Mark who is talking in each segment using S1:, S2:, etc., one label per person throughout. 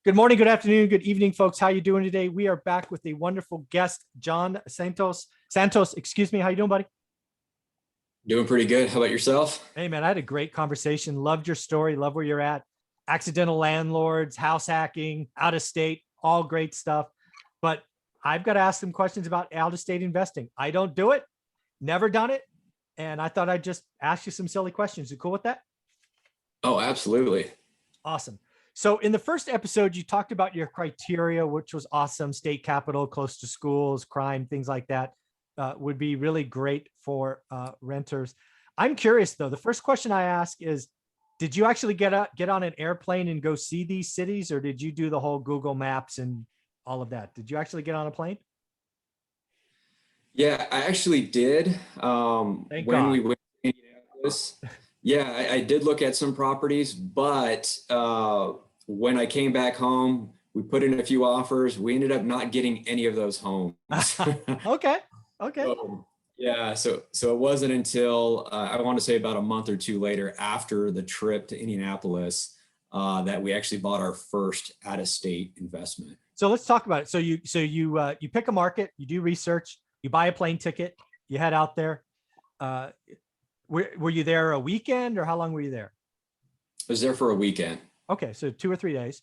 S1: Good morning, good afternoon, good evening, folks. How you doing today? We are back with a wonderful guest, John Santos. Excuse me. How you doing, buddy?
S2: Doing pretty good. How about yourself?
S1: Hey, man, I had a great conversation. Loved your story. Love where you're at. Accidental landlords, house hacking, out of state, all great stuff. But I've got to ask some questions about out of state investing. I don't do it, never done it. And I thought I'd just ask you some silly questions. You cool with that?
S2: Oh, absolutely.
S1: Awesome. So in the first episode, you talked about your criteria, which was awesome. State capital, close to schools, crime, things like that would be really great for renters. I'm curious though. The first question I ask is, did you actually get on an airplane and go see these cities, or did you do the whole Google Maps and all of that? Did you actually get on a plane?
S2: Yeah, I actually did.
S1: Thank
S2: When
S1: God.
S2: we went to Indianapolis, yeah, I did look at some properties, but when I came back home, we put in a few offers. We ended up not getting any of those homes.
S1: Okay. Okay.
S2: So it wasn't until I want to say about a month or two later after the trip to Indianapolis that we actually bought our first out-of-state investment.
S1: So let's talk about it. So you pick a market, you do research, you buy a plane ticket, you head out there. Uh, were you there a weekend, or how long were you there?
S2: I was there for a weekend.
S1: Okay, so 2 or 3 days.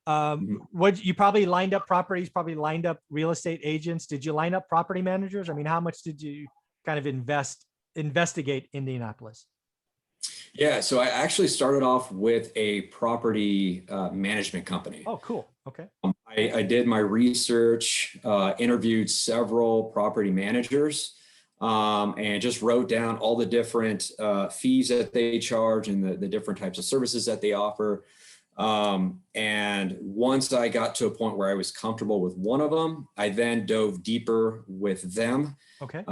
S2: Mhm.
S1: What you probably lined up properties, probably lined up real estate agents. Did you line up property managers? I mean, how much did you kind of investigate Indianapolis?
S2: Yeah, so I actually started off with a property management company.
S1: Oh, cool. Okay.
S2: I did my research, interviewed several property managers, and just wrote down all the different fees that they charge and the different types of services that they offer. And once I got to a point where I was comfortable with one of them, I then dove deeper with them.
S1: Okay.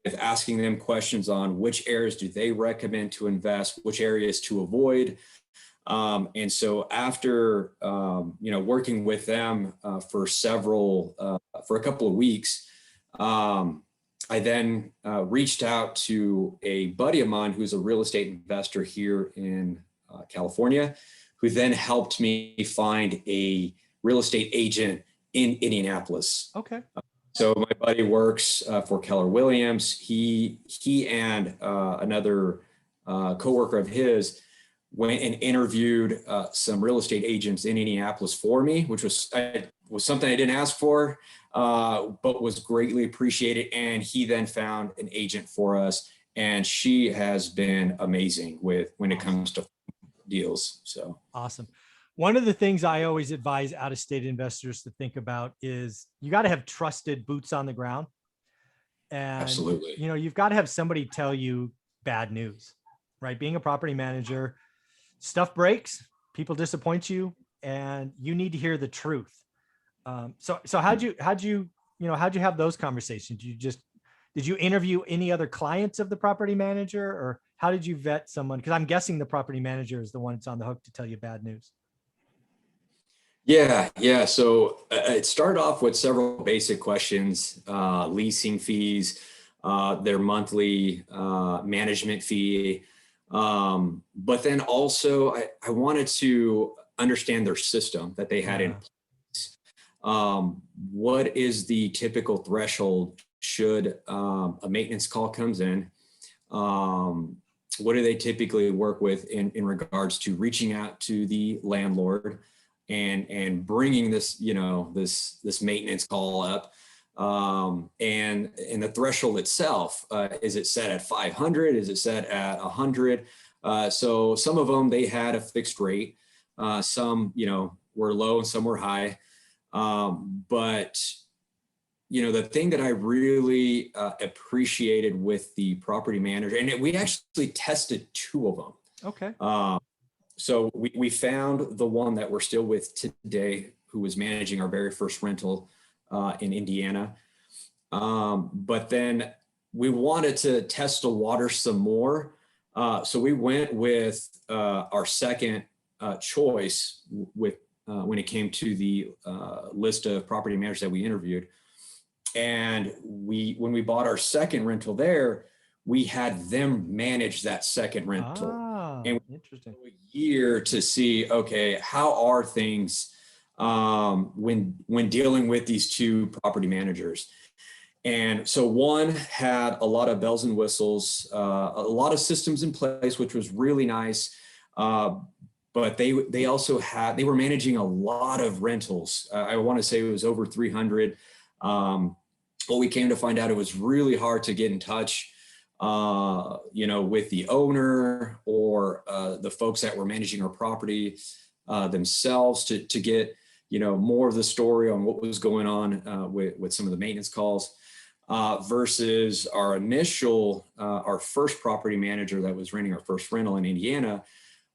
S2: With asking them questions on which areas do they recommend to invest, which areas to avoid. And so after, working with them for a couple of weeks, I then reached out to a buddy of mine who's a real estate investor here in California, who then helped me find a real estate agent in Indianapolis.
S1: Okay.
S2: So my buddy works for Keller Williams. He and another coworker of his went and interviewed some real estate agents in Indianapolis for me, which was something I didn't ask for, but was greatly appreciated. And he then found an agent for us, and she has been amazing when it comes to deals. So
S1: Awesome. One of the things I always advise out-of-state investors to think about is you got to have trusted boots on the ground. And,
S2: absolutely.
S1: you've got to have somebody tell you bad news, right? Being a property manager, stuff breaks, people disappoint you, and you need to hear the truth. So how'd you have those conversations? Did you interview any other clients of the property manager, or how did you vet someone? Because I'm guessing the property manager is the one that's on the hook to tell you bad news.
S2: Yeah. So it started off with several basic questions: leasing fees, their monthly management fee. But then also I wanted to understand their system that they had in place. What is the typical threshold should a maintenance call comes in? What do they typically work with in regards to reaching out to the landlord and bringing this maintenance call up? And the threshold itself, is it set at 500? Is it set at 100? So some of them, they had a fixed rate. Some, were low and some were high. But the thing that I really appreciated with the property manager, and we actually tested two of them.
S1: Okay.
S2: So we found the one that we're still with today, who was managing our very first rental in Indiana. But then we wanted to test the water some more. So we went with our second choice when it came to the list of property managers that we interviewed. And when we bought our second rental there, we had them manage that second rental. And
S1: Interesting.
S2: a year to see, okay, how are things when dealing with these two property managers. And so one had a lot of bells and whistles, a lot of systems in place, which was really nice. But they also they were managing a lot of rentals. I want to say it was over 300. But we came to find out it was really hard to get in touch, with the owner or the folks that were managing our property themselves to get, more of the story on what was going on with some of the maintenance calls. Versus our first property manager that was renting our first rental in Indiana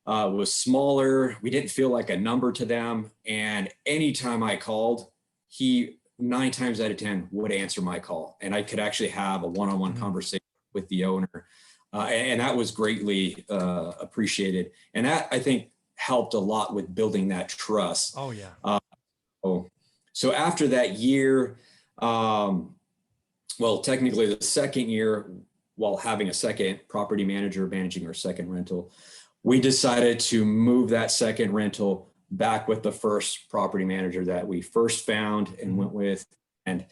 S2: was smaller. We didn't feel like a number to them. And anytime I called, he 9 times out of 10 would answer my call. And I could actually have a one-on-one conversation with the owner. And that was greatly appreciated. And that, I think, helped a lot with building that trust.
S1: Oh, yeah.
S2: So after that year, well, technically the second year, while having a second property manager managing our second rental, we decided to move that second rental back with the first property manager that we first found and went with. And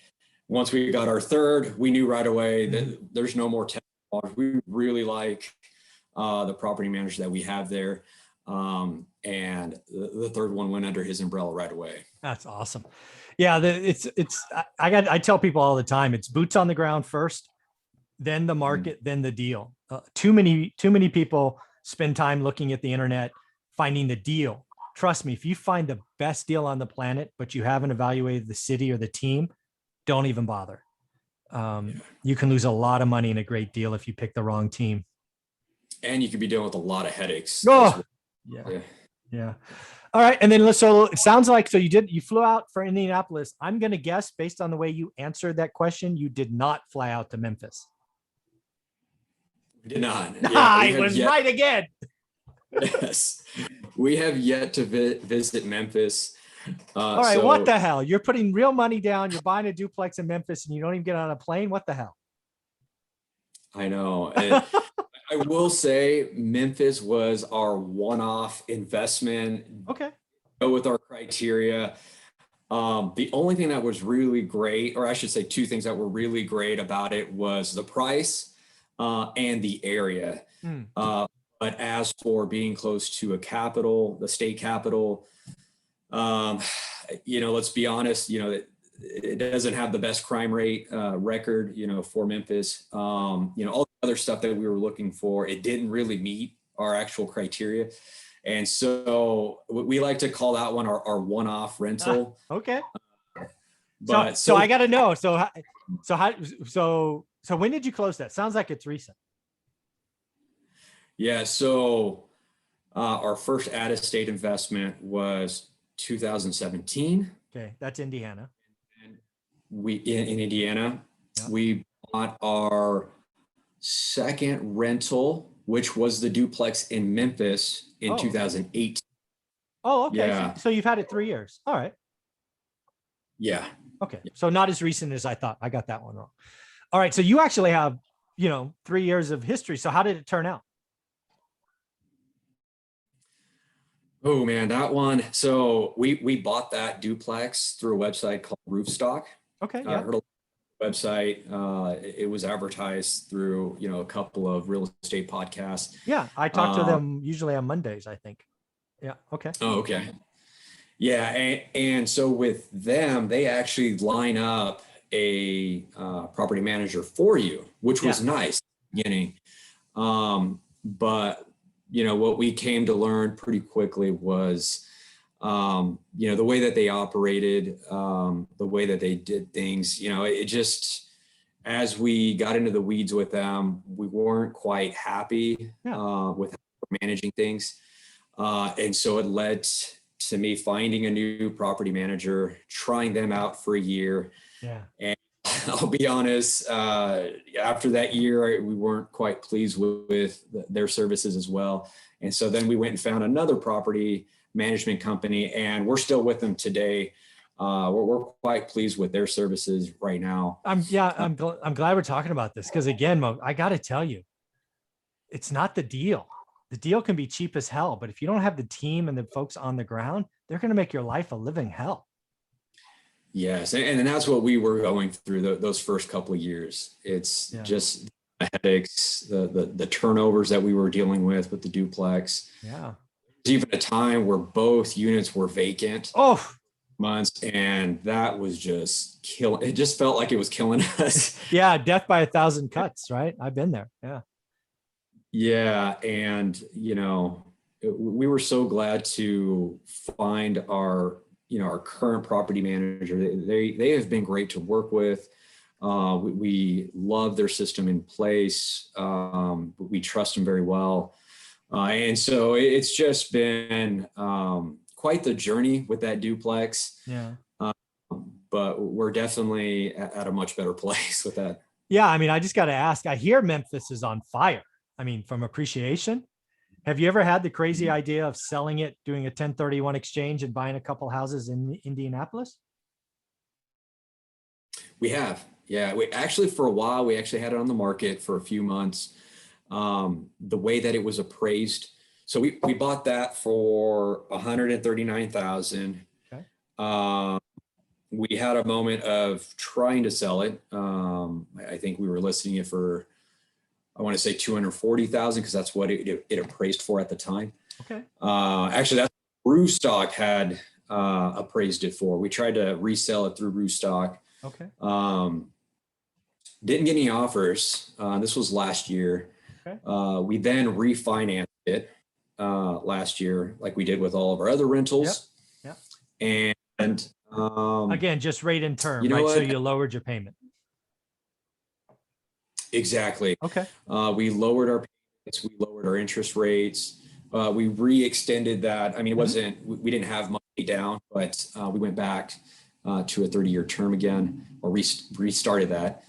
S2: once we got our third, we knew right away that there's no more tech. We really like the property manager that we have there. And the third one went under his umbrella right away.
S1: That's awesome. Yeah, I tell people all the time, it's boots on the ground first, then the market, then the deal. Too many people spend time looking at the internet, finding the deal. Trust me, if you find the best deal on the planet, but you haven't evaluated the city or the team, don't even bother. You can lose a lot of money in a great deal if you pick the wrong team.
S2: And you could be dealing with a lot of headaches.
S1: Oh, yeah. All right. And then, so it sounds like, you flew out for Indianapolis. I'm going to guess, based on the way you answered that question, you did not fly out to Memphis.
S2: We did not.
S1: I was right again.
S2: Yes. We have yet to visit Memphis.
S1: All right. What the hell? You're putting real money down. You're buying a duplex in Memphis and you don't even get on a plane. What the hell?
S2: I know. I will say Memphis was our one-off investment.
S1: Okay.
S2: With our criteria. The only thing that was really great, or I should say 2 things that were really great about it, was the price and the area. But as for being close to a capital, the state capital, let's be honest, it doesn't have the best crime rate record, for Memphis. All the other stuff that we were looking for, it didn't really meet our actual criteria. And so we like to call that one our one-off rental.
S1: Okay.
S2: But
S1: so I got to know. So when did you close that? Sounds like it's recent.
S2: Yeah. So our first out-of-state investment was 2017.
S1: Okay. That's Indiana.
S2: And in Indiana,
S1: yeah.
S2: We bought our second rental, which was the duplex in Memphis in 2008.
S1: Oh, okay.
S2: Yeah.
S1: So you've had it 3 years. All right.
S2: Yeah.
S1: Okay. So not as recent as I thought. I got that one wrong. All right. So you actually have, 3 years of history. So how did it turn out?
S2: Oh man, that one. So we bought that duplex through a website called Roofstock.
S1: Okay. Yeah.
S2: Heard a website. It was advertised through, a couple of real estate podcasts.
S1: Yeah. I talk to them usually on Mondays, I think. Yeah. Okay.
S2: Oh, okay. Yeah. And so with them, they actually line up a property manager for you, which was nice at the beginning. But what we came to learn pretty quickly was, the way that they operated, the way that they did things, it just, as we got into the weeds with them, we weren't quite happy with how we're managing things. And so it led to me finding a new property manager, trying them out for a year.
S1: Yeah.
S2: And I'll be honest, after that year, we weren't quite pleased with their services as well. And so then we went and found another property management company, and we're still with them today. We're quite pleased with their services right now.
S1: I'm glad we're talking about this, because again, Mo, I got to tell you, it's not the deal. the deal can be cheap as hell, but if you don't have the team and the folks on the ground, they're going to make your life a living hell.
S2: Yes. And that's what we were going through those first couple of years. It's just the headaches, the turnovers that we were dealing with the duplex.
S1: Yeah.
S2: There's even a time where both units were vacant.
S1: Oh,
S2: months, and that was just killing. It just felt like it was killing us.
S1: yeah. Death by 1,000 cuts, right? I've been there. Yeah.
S2: Yeah. And, we were so glad to find our current property manager. They have been great to work with. We love their system in place. We trust them very well. And so it's just been quite the journey with that duplex.
S1: Yeah.
S2: But we're definitely at a much better place with that.
S1: Yeah. I mean, I just got to ask, I hear Memphis is on fire. I mean, from appreciation. Have you ever had the crazy idea of selling it, doing a 1031 exchange and buying a couple houses in Indianapolis?
S2: We have. Yeah. We actually, for a while, we actually had it on the market for a few months. The way that it was appraised. So we bought that for $139,000.
S1: Okay.
S2: We had a moment of trying to sell it. I think we were listing it for, I want to say 240,000 because that's what it appraised for at the time.
S1: Okay.
S2: Actually, that's what Roostock had appraised it for. We tried to resell it through Roostock.
S1: Okay.
S2: Didn't get any offers. This was last year.
S1: Okay.
S2: We then refinanced it last year, like we did with all of our other rentals.
S1: Yep.
S2: And
S1: again, just rate and term,
S2: you know
S1: right?
S2: what?
S1: So you lowered your payment.
S2: Exactly.
S1: Okay.
S2: We lowered our payments. We lowered our interest rates. We re-extended that. I mean, it wasn't, we didn't have money down, but we went back to a 30-year term again, or restarted that.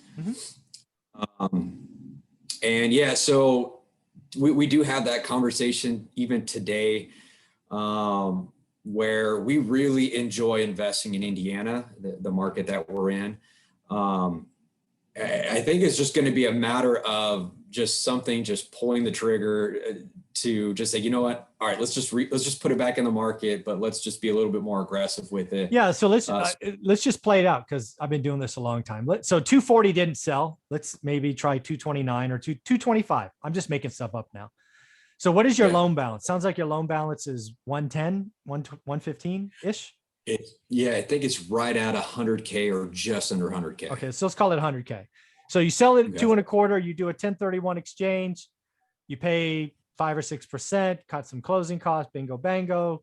S2: And yeah, so we do have that conversation even today, where we really enjoy investing in Indiana, the market that we're in. I think it's just going to be a matter of just pulling the trigger to just say, you know what? All right, let's just put it back in the market, but let's just be a little bit more aggressive with it.
S1: Yeah. So let's just play it out, because I've been doing this a long time. So 240 didn't sell. Let's maybe try 229 or 225. I'm just making stuff up now. So what is your loan balance? Sounds like your loan balance is 110, 115 ish.
S2: Yeah, I think it's right at 100K or just under 100K.
S1: Okay, so let's call it 100K. So you sell it at 2.25. You do a 1031 exchange. You pay 5 or 6%. Cut some closing costs. Bingo, bango.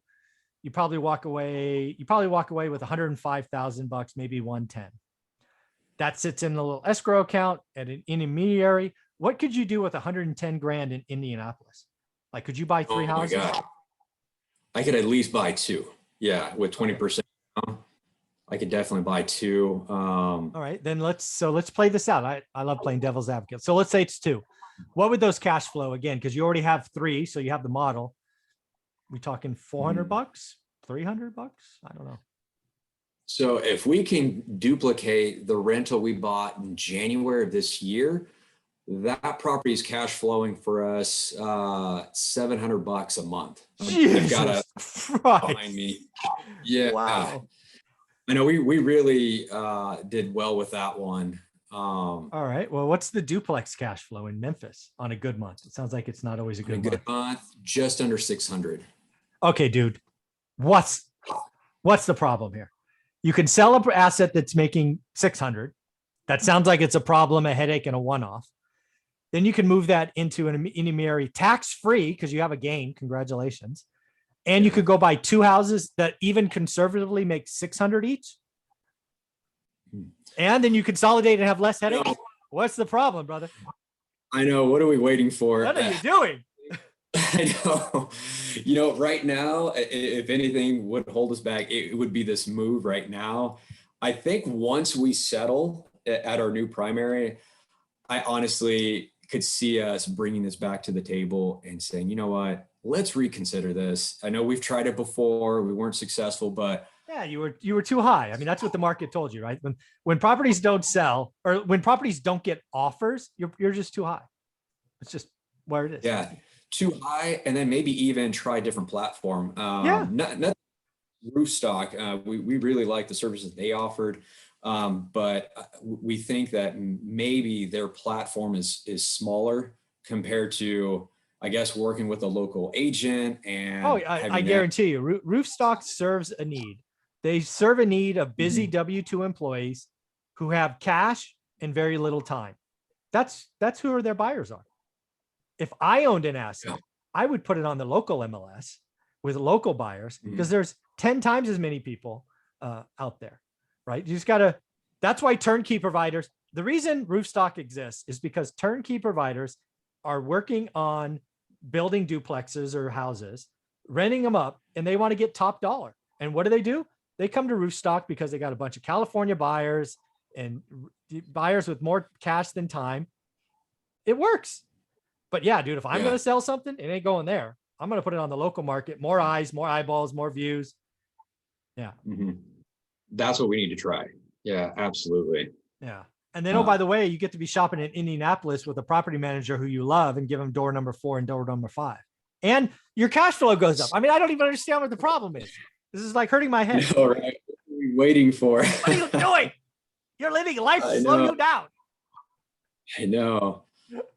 S1: You probably walk away. With $105,000, maybe 110. That sits in a little escrow account at an intermediary. What could you do with 110 grand in Indianapolis? Like, could you buy 3 houses?
S2: My God. I could at least buy 2. Yeah, with 20%. I could definitely buy 2.
S1: All right, then let's play this out. I love playing devil's advocate. So let's say it's 2. What would those cash flow again? Because you already have 3, so you have the model. We talking $400, $300? I don't know.
S2: So if we can duplicate the rental we bought in January of this year, that property is cash flowing for us $700 a month. I've got a behind me. Yeah.
S1: Wow.
S2: I know we really did well with that one.
S1: All right. Well, what's the duplex cash flow in Memphis on a good month? It sounds like it's not always a good
S2: month. Just under 600.
S1: Okay, dude. What's the problem here? You can sell an asset that's making 600. That sounds like it's a problem, a headache, and a one-off. Then you can move that into an intermediary tax-free because you have a gain. Congratulations. And you could go buy 2 houses that even conservatively make 600 each. And then you consolidate and have less headache. What's the problem, brother?
S2: I know. What are we waiting for?
S1: What are you doing?
S2: I know. Right now, if anything would hold us back, it would be this move right now. I think once we settle at our new primary, I honestly could see us bringing this back to the table and saying, you know what, let's reconsider this. I know we've tried it before. We weren't successful, but
S1: yeah, you were too high. I mean, that's what the market told you, right? When properties don't sell, or when properties don't get offers, you're just too high. It's just where it is.
S2: Yeah. too high, and then maybe even try a different platform.
S1: Yeah.
S2: Not Roofstock. We really like the services they offered. But we think that maybe their platform is smaller compared to, I guess, working with a local agent and
S1: Oh, I guarantee you, Roofstock serves a need. They serve a need of busy W-2 employees who have cash and very little time. That's who their buyers are. If I owned an asset, I would put it on the local MLS with local buyers because there's 10 times as many people out there, right? You just gotta. That's why turnkey providers. The reason Roofstock exists is because turnkey providers are working on building duplexes or houses, renting them up, and they want to get top dollar. And what do? They come to Roofstock because they got a bunch of California buyers and buyers with more cash than time. It works. But yeah, dude, if I'm going to sell something, it ain't going there. I'm going to put it on the local market, more eyes, more eyeballs, more views. Yeah.
S2: That's what we need to try. Yeah, absolutely.
S1: Yeah. And then, oh, by the way, you get to be shopping in Indianapolis with a property manager who you love and give them door number 4 and door number 5. And your cash flow goes up. I mean, I don't even understand what the problem is. This is like hurting my head.
S2: All right. What are we waiting for?
S1: What are you doing? You're living life to slow you down.
S2: I know.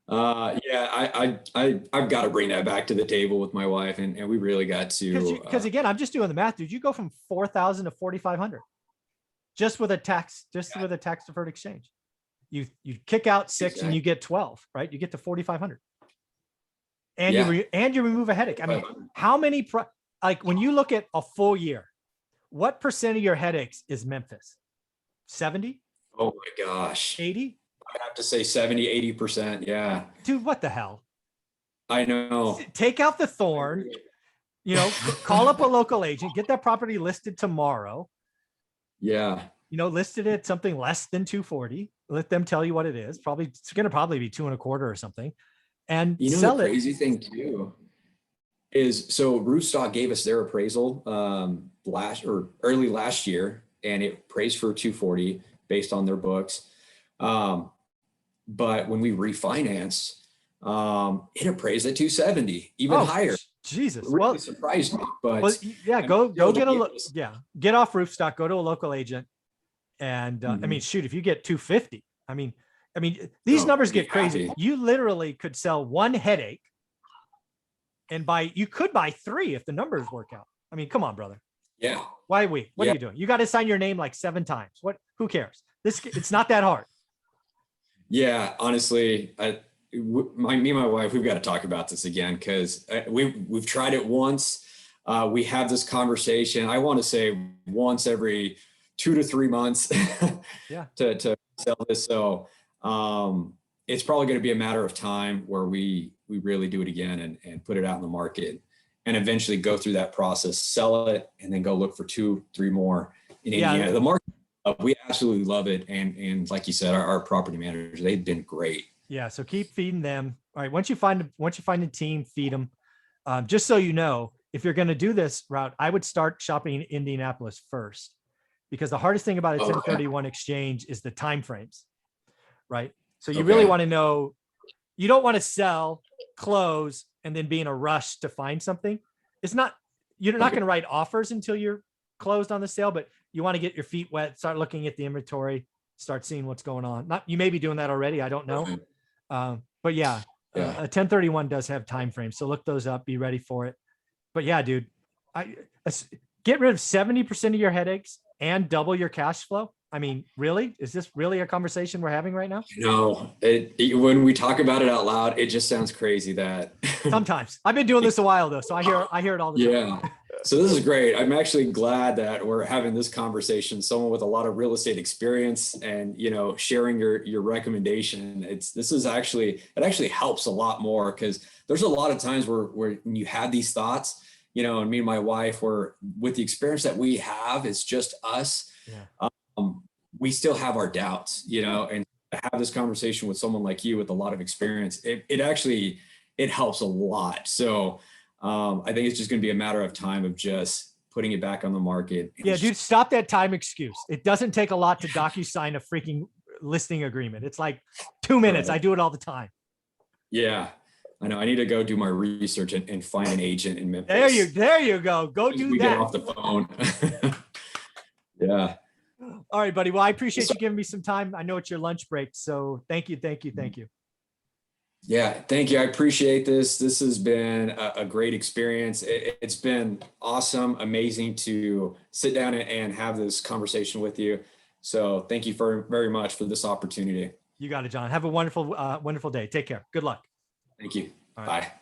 S2: Yeah, I've got to bring that back to the table with my wife, and we really got to.
S1: Because again, I'm just doing the math, dude. You go from 4,000 to 4,500 just with a tax deferred exchange. You kick out 6 and you get 12, right? You get to 4,500, and you remove a headache. I mean, how many like when you look at a full year, what percent of your headaches is Memphis? 70?
S2: Oh my gosh.
S1: 80?
S2: I have to say 70, 80%. Yeah.
S1: Dude, what the hell?
S2: I know.
S1: Take out the thorn, call up a local agent, get that property listed tomorrow.
S2: Yeah.
S1: Listed at something less than 240. Let them tell you what it is. It's going to be 2.25 or something. And sell
S2: the crazy thing too is, so Roofstock gave us their appraisal early last year, and it appraised for 240 based on their books. But when we refinanced, it appraised at 270, even higher.
S1: Jesus.
S2: It really surprised me. But
S1: go get off Roofstock, go to a local agent. And I mean, shoot, if you get 250, I mean, these numbers get crazy. Happy. You literally could sell one headache and you could buy 3 if the numbers work out. I mean, come on, brother.
S2: Yeah.
S1: What are you doing? You got to sign your name like 7 times. Who cares? It's not that hard.
S2: Yeah, honestly, me and my wife, we've got to talk about this again, because we've tried it once. We have this conversation, I want to say once every 2 to 3 months to sell this. So it's probably going to be a matter of time where we really do it again and put it out in the market, and eventually go through that process, sell it, and then go look for 2, 3 more in Indiana. The market, we absolutely love it. And like you said, our property managers, they've been great.
S1: Yeah. So keep feeding them. All right. Once you find a team, feed them. Just so you know, if you're going to do this route, I would start shopping in Indianapolis first, because the hardest thing about a 1031 exchange is the timeframes, right? So you really want to know, you don't want to sell, close, and then be in a rush to find something. You're not going to write offers until you're closed on the sale, but you want to get your feet wet, start looking at the inventory, start seeing what's going on. You may be doing that already, I don't know. But a 1031 does have timeframes, so look those up, be ready for it. But yeah, dude, get rid of 70% of your headaches and double your cash flow. I mean, really? Is this really a conversation we're having right now?
S2: No, when we talk about it out loud, it just sounds crazy that
S1: sometimes. I've been doing this a while though, so I hear it all the time.
S2: Yeah. So this is great. I'm actually glad that we're having this conversation. Someone with a lot of real estate experience, and sharing your recommendation. It actually helps a lot more, because there's a lot of times where when you have these thoughts, and me and my wife, were with the experience that we have, it's just us. Yeah. We still have our doubts, and to have this conversation with someone like you with a lot of experience, it helps a lot. So I think it's just going to be a matter of time of just putting it back on the market.
S1: Yeah, dude, stop that time excuse. It doesn't take a lot to DocuSign a freaking listing agreement. It's like 2 minutes. I do it all the time.
S2: Yeah. I know I need to go do my research and find an agent in Memphis.
S1: There you go. Go do
S2: We
S1: that.
S2: get off the phone. Yeah.
S1: All right, buddy. Well, I appreciate you giving me some time. I know it's your lunch break, so thank you.
S2: Yeah, thank you. I appreciate this. This has been a great experience. It's been awesome, amazing to sit down and have this conversation with you. So thank you very much for this opportunity.
S1: You got it, John. Have a wonderful day. Take care. Good luck.
S2: Thank you.
S1: All right.
S2: Bye.